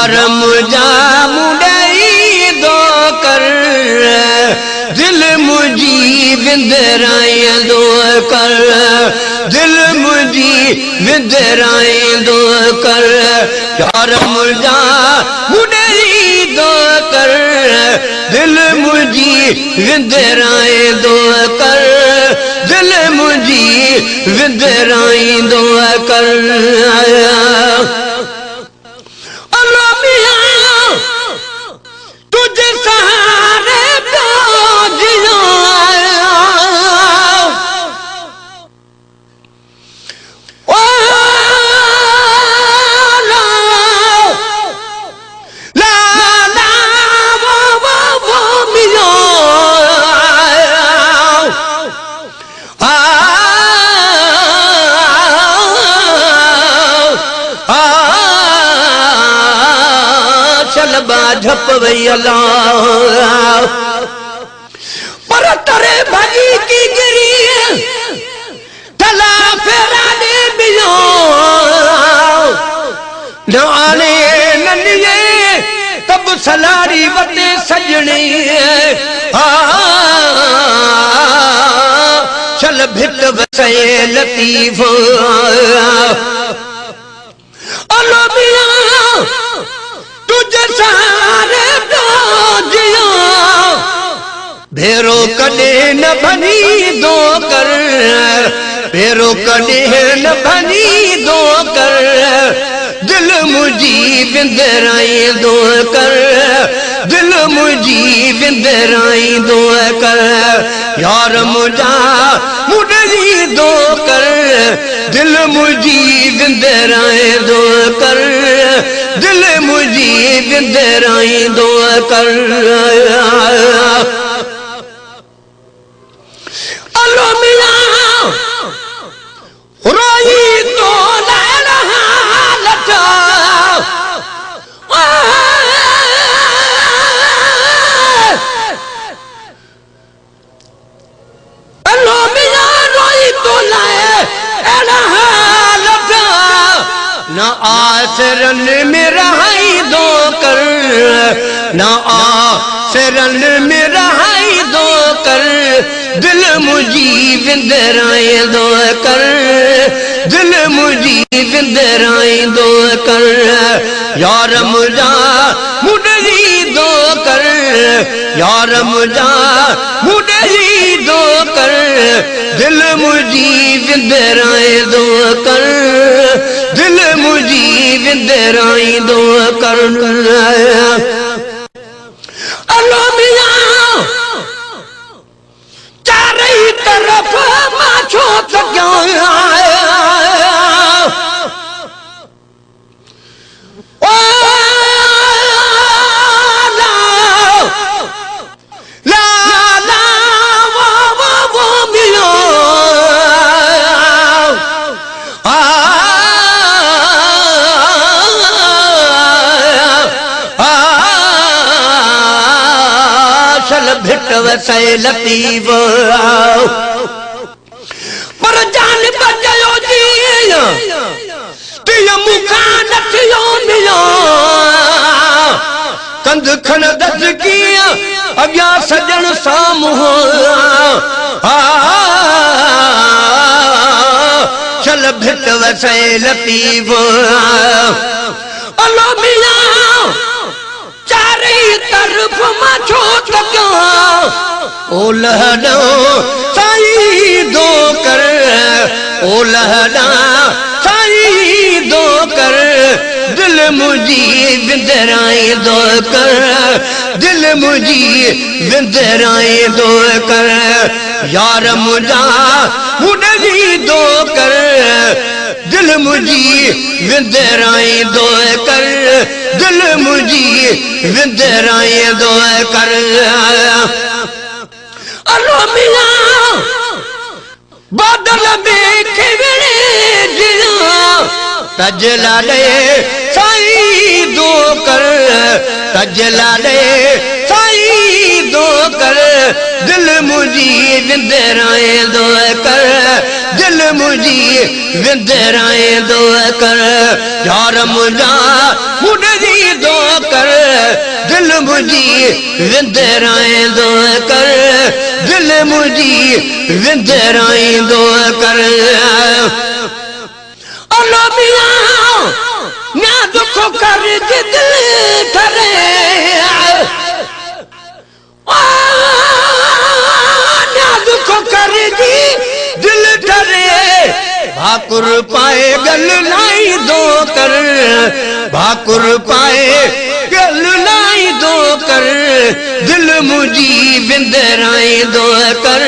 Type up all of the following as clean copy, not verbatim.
यार मुझा मुड़ई दो कर दिल मुझी विंदराई दो कर दिल मुझी विंदराई दो कर यार मुझा मुड़ई दो कर दिल मुझी विंदराई दो कर दिल मुझी विंदराई दो कर तुझे सहारे जियो झप वही अल्लाह पर तरे भागी की गिरी तला फेरा दे बियो नाने नन्हे तब सलारी वते सजनी चल भिट वसे लतीफ अल्लाह मिया तुझे सहारे जियो भेरो कदे न बनी दो कर भेरो कदे न बनी दो कर दिल मुझी विंदराई दो कर दिल मुझी विंदराई दो कर यार मुझा मुड़ई दो कर दिल मुझी विंदराई दो कर दिल मुझी विंदराई दो कर अलो मिया रोई तो लैला लटा अलो मिया रोई तो लैला लटा ना आसरन में रहाई दो कर ना आसरन में रहाई दो कर दिल मुझी विंदराई दो कर दिल मुझी विंदराई दो कर यार मुझा मुड़ई दो कर यार मुझा मुड़ई दो कर दिल मुझी विंदराई दो कर दिल मुझी विंदराई दो कर अल्लाह मिया चारे तरफ माछो सको भिट वसे लतीफ पर जान बचयो जी तिय मुखा नथियो मिलो कंध खन दस किया अग्या सजन सामूं चल भिट वसे लतीफ अलो मिया चारे तरफ माछो तको ओ लहडो साई दो कर ओ लहडा साई दो कर दिल मुझी विंदराई दो कर दिल मुझी विंदराई दो कर यार मुझा मुड़ई दो कर दिल मुझी विंदराई दो कर दिल मुझी विंदराई दो कर अलो मिया बादल देखे वेले जिया तजला ले साई दो कर तजला ले साई दो कर दिल मुझी विंदराई दो कर दिल मुझी विंदराए दो कर यार मुझा मुझी दो कर दिल मुझी विंदराए दो कर दिल मुझी विंदराए दो कर अल्लाह मियां ना दुख कर दिल करे ना दुख कर दिल करे भाकुर पाए गल लाई दो कर भाकुर पाए गल लाई दो कर दिल मुझी विंदराए दो कर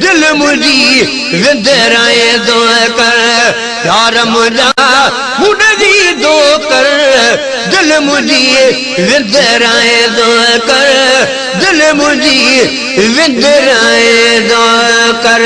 दिल मुझी विंदराए दो कर यार मुझा मुझी दो कर दिल मुझी विंदराए दो कर दिल मुझी विंदराए दो कर